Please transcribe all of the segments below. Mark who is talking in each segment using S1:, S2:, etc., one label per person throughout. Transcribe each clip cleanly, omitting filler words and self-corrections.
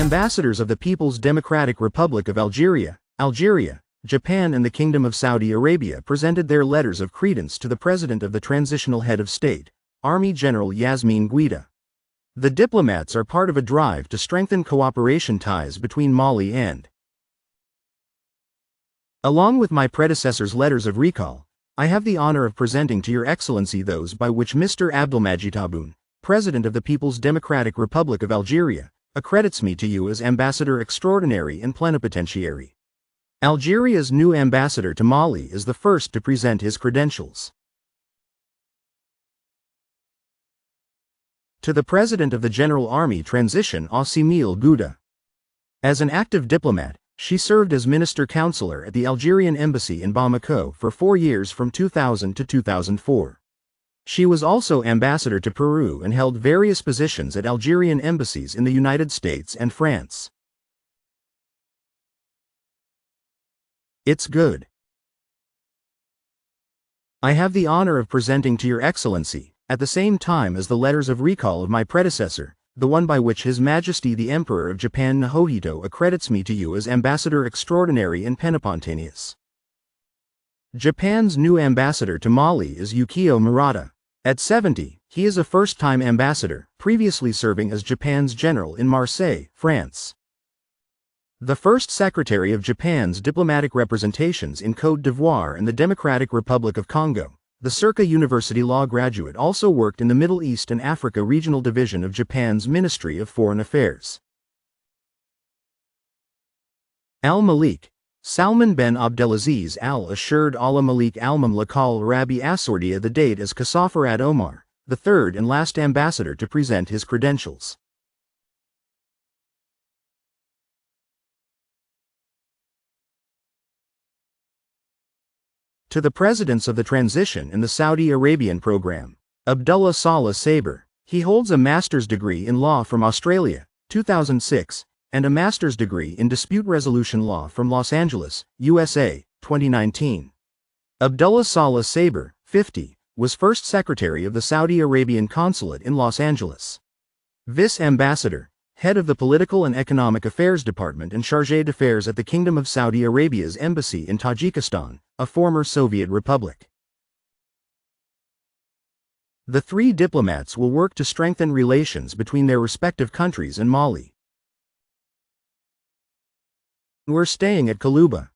S1: Ambassadors of the People's Democratic Republic of Algeria, Japan and the Kingdom of Saudi Arabia presented their letters of credence to the President of the Transitional Head of State, Army General Assimi Goita. The diplomats are part of a drive to strengthen cooperation ties between Mali and. Along with my predecessor's letters of recall, I have the honor of presenting to Your Excellency those by which Mr. Abdelmajid Tebboune, President of the People's Democratic Republic of Algeria, accredits me to you as Ambassador Extraordinary and Plenipotentiary. Algeria's new ambassador to Mali is the first to present his credentials. To the President of the General Army Transition Assimi Goita. As an active diplomat, she served as Minister Counselor at the Algerian Embassy in Bamako for 4 years from 2000 to 2004. She was also ambassador to Peru and held various positions at Algerian embassies in the United States and France. It's good. I have the honor of presenting to Your Excellency, at the same time as the letters of recall of my predecessor, the one by which His Majesty the Emperor of Japan Naruhito accredits me to you as Ambassador Extraordinary and Plenipotentiary. Japan's new ambassador to Mali is Yukio Murata. At 70, he is a first-time ambassador, previously serving as Japan's general in Marseille, France. The first secretary of Japan's diplomatic representations in Côte d'Ivoire and the Democratic Republic of Congo, the Circa University law graduate also worked in the Middle East and Africa Regional Division of Japan's Ministry of Foreign Affairs. Al-Malik, Salman ben Abdelaziz al-Asherd al-Malik al-Mamlaka al-Arabi Assordia, the date as Kasafarat Omar, the third and last ambassador to present his credentials. To the presidents of the transition in the Saudi Arabian program, Abdullah Saleh Saber, he holds a master's degree in law from Australia, 2006, and a master's degree in dispute resolution law from Los Angeles, USA, 2019. Abdullah Saleh Saber, 50, was first secretary of the Saudi Arabian consulate in Los Angeles. Vice ambassador, head of the Political and Economic Affairs Department and chargé d'affaires at the Kingdom of Saudi Arabia's embassy in Tajikistan, a former Soviet republic. The three diplomats will work to strengthen relations between their respective countries and Mali. We're staying at Kaluba.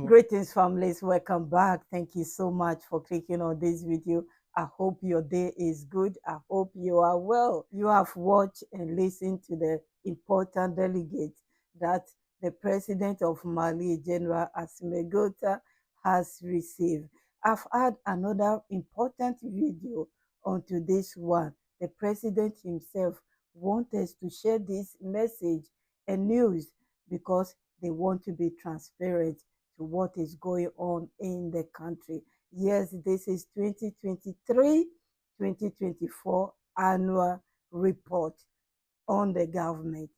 S2: Greetings, families. Welcome back. Thank you so much for clicking on this video. I hope your day is good. I hope you are well. You have watched and listened to the important delegate that the President of Mali, General Assimi Goita, has received. I've had another important video onto this one. The President himself wants us to share this message and news because they want to be transparent to what is going on in the country. Yes, this is 2023-2024 annual report on the government,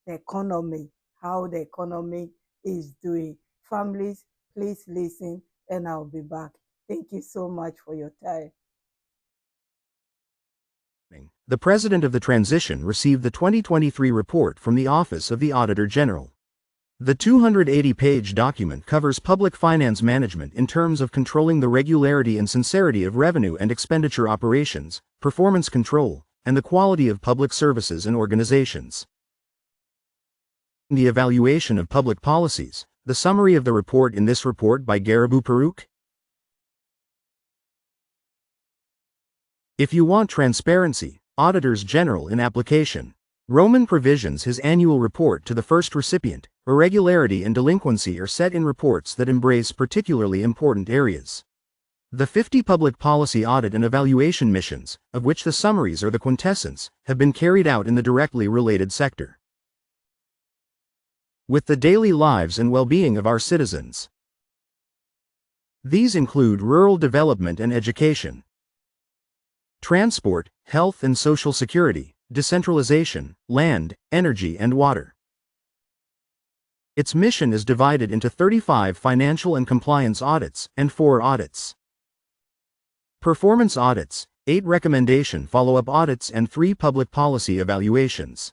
S2: the economy, how the economy is doing. Families, please listen and I'll be back. Thank you so much for your time.
S1: The President of the Transition received the 2023 report from the Office of the Auditor General. The 280-page document covers public finance management in terms of controlling the regularity and sincerity of revenue and expenditure operations, performance control, and the quality of public services and organizations. The evaluation of public policies, the summary of the report in this report by Garibou Perouk. If you want transparency, Auditors General in application. Roman provisions. His annual report to the first recipient. Irregularity and delinquency are set in reports that embrace particularly important areas. The 50 public policy audit and evaluation missions, of which the summaries are the quintessence, have been carried out in the directly related sector, with the daily lives and well-being of our citizens. These include rural development and education, transport, health and social security, decentralization, land, energy and water. Its mission is divided into 35 financial and compliance audits and 4 audits. Performance audits, 8 recommendation follow-up audits and 3 public policy evaluations.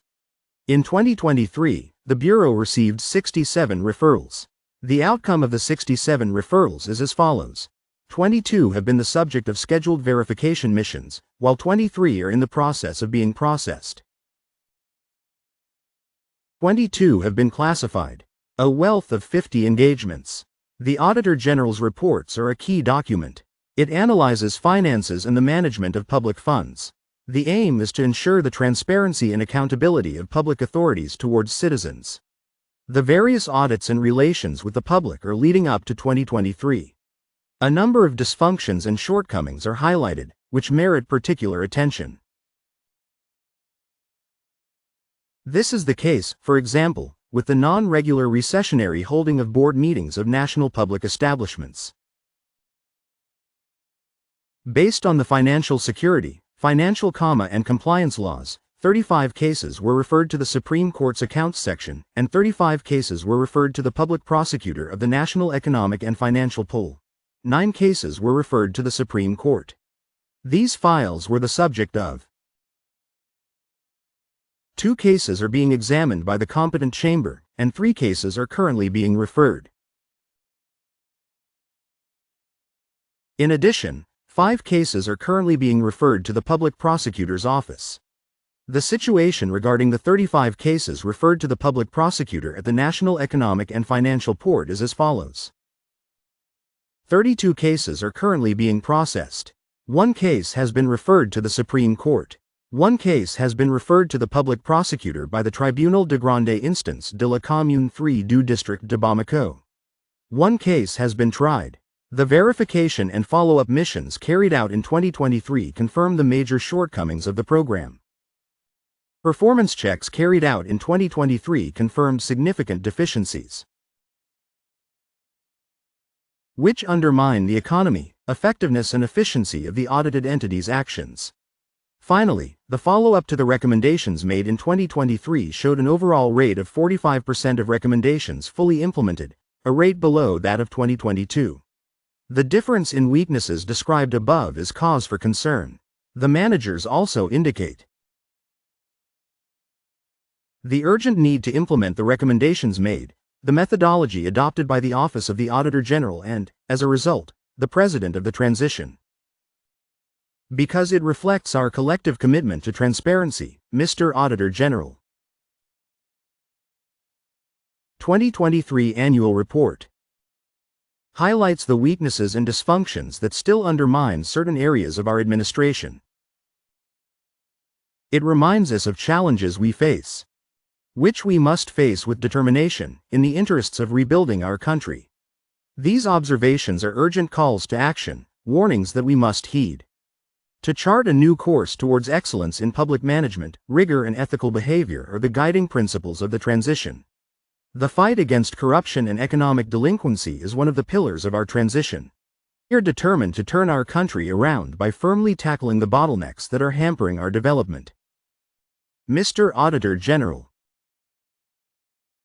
S1: In 2023, the Bureau received 67 referrals. The outcome of the 67 referrals is as follows. 22 have been the subject of scheduled verification missions, while 23 are in the process of being processed. 22 have been classified. A wealth of 50 engagements. The Auditor General's reports are a key document. It analyzes finances and the management of public funds. The aim is to ensure the transparency and accountability of public authorities towards citizens. The various audits and relations with the public are leading up to 2023. A number of dysfunctions and shortcomings are highlighted, which merit particular attention. This is the case, for example, with the non-regular recessionary holding of board meetings of national public establishments. Based on the financial security, financial, and compliance laws, 35 cases were referred to the Supreme Court's Accounts Section, and 35 cases were referred to the Public Prosecutor of the National Economic and Financial Pool. 9 cases were referred to the Supreme Court. These files were the subject of 2 cases are being examined by the competent chamber, and 3 cases are currently being referred. In addition, 5 cases are currently being referred to the Public Prosecutor's Office. The situation regarding the 35 cases referred to the Public Prosecutor at the National Economic and Financial Court is as follows. 32 cases are currently being processed. 1 case has been referred to the Supreme Court. 1 case has been referred to the Public Prosecutor by the Tribunal de Grande Instance de la Commune 3 du District de Bamako. 1 case has been tried. The verification and follow-up missions carried out in 2023 confirm the major shortcomings of the program. Performance checks carried out in 2023 confirmed significant deficiencies, which undermine the economy, effectiveness and efficiency of the audited entity's actions. Finally, the follow-up to the recommendations made in 2023 showed an overall rate of 45% of recommendations fully implemented, a rate below that of 2022. The difference in weaknesses described above is cause for concern. The managers also indicate the urgent need to implement the recommendations made, the methodology adopted by the Office of the Auditor General and, as a result, the President of the Transition. Because it reflects our collective commitment to transparency, Mr. Auditor General. 2023 Annual Report highlights the weaknesses and dysfunctions that still undermine certain areas of our administration. It reminds us of challenges we face, which we must face with determination, in the interests of rebuilding our country. These observations are urgent calls to action, warnings that we must heed. To chart a new course towards excellence in public management, rigor and ethical behavior are the guiding principles of the transition. The fight against corruption and economic delinquency is one of the pillars of our transition. We are determined to turn our country around by firmly tackling the bottlenecks that are hampering our development. Mr. Auditor General,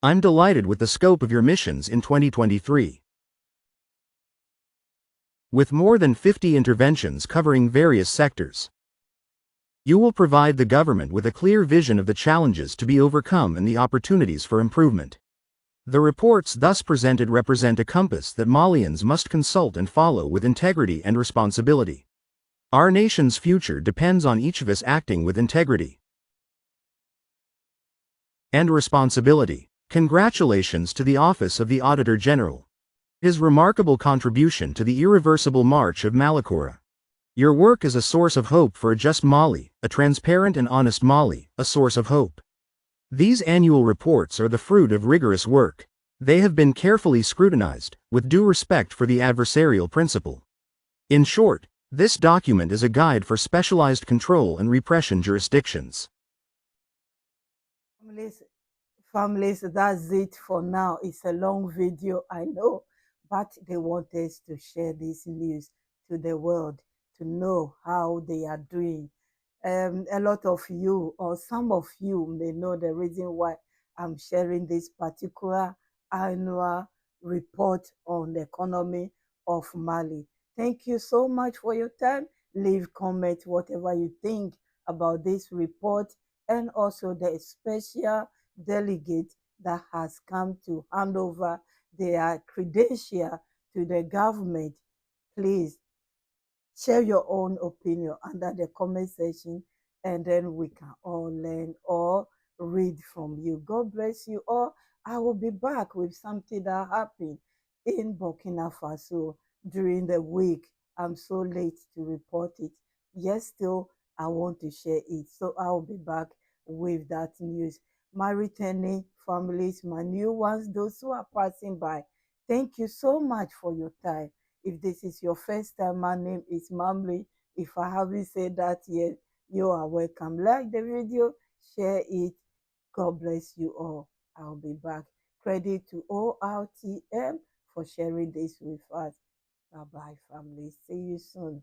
S1: I'm delighted with the scope of your missions in 2023. With more than 50 interventions covering various sectors, you will provide the government with a clear vision of the challenges to be overcome and the opportunities for improvement. The reports thus presented represent a compass that Malians must consult and follow with integrity and responsibility. Our nation's future depends on each of us acting with integrity and responsibility. Congratulations to the Office of the Auditor General. His remarkable contribution to the irreversible march of Malakura. Your work is a source of hope for a just Mali, a transparent and honest Mali, a source of hope. These annual reports are the fruit of rigorous work. They have been carefully scrutinized, with due respect for the adversarial principle. In short, this document is a guide for specialized control and repression jurisdictions.
S2: Families, that's it for now. It's a long video, I know, but they want us to share this news to the world, to know how they are doing. A lot of you, or some of you, may know the reason why I'm sharing this particular annual report on the economy of Mali. Thank you so much for your time. Leave comment whatever you think about this report, and also the special delegate that has come to hand over their credential to the government. Please share your own opinion under the comment section, and then we can all learn or read from you. God bless you all. I will be back with something that happened in Burkina Faso during the week. I'm so late to report it. Yes, still, I want to share it. So I'll be back with that news. My returning families, my new ones, those who are passing by, thank you so much for your time. If this is your first time, my name is Mamli. If I haven't said that yet, you are welcome. Like the video, share it. God bless you all. I'll be back. Credit to ORTM for sharing this with us. Bye bye, family. See you soon.